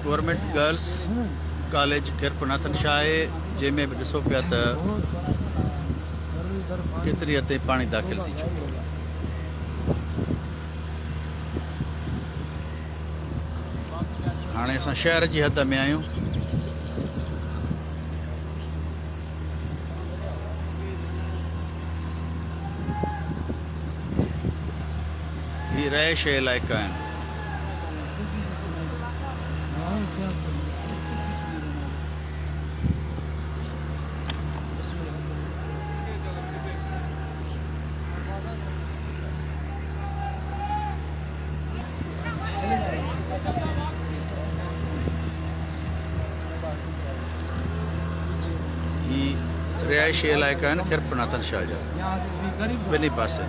Government girls college किरपनाथन Shah है, जैमें भी ॾिसो पिया त केतिरी हद ताईं पाणी दाख़िल थी चुको। हाणे असां शहर जी हद में आहियूं। ही रहिश इलाइक़ा आहिनि। रिहायशी इलाइक़ा आहिनि किरपनाथन शाह जा ॿिन्ही पासे।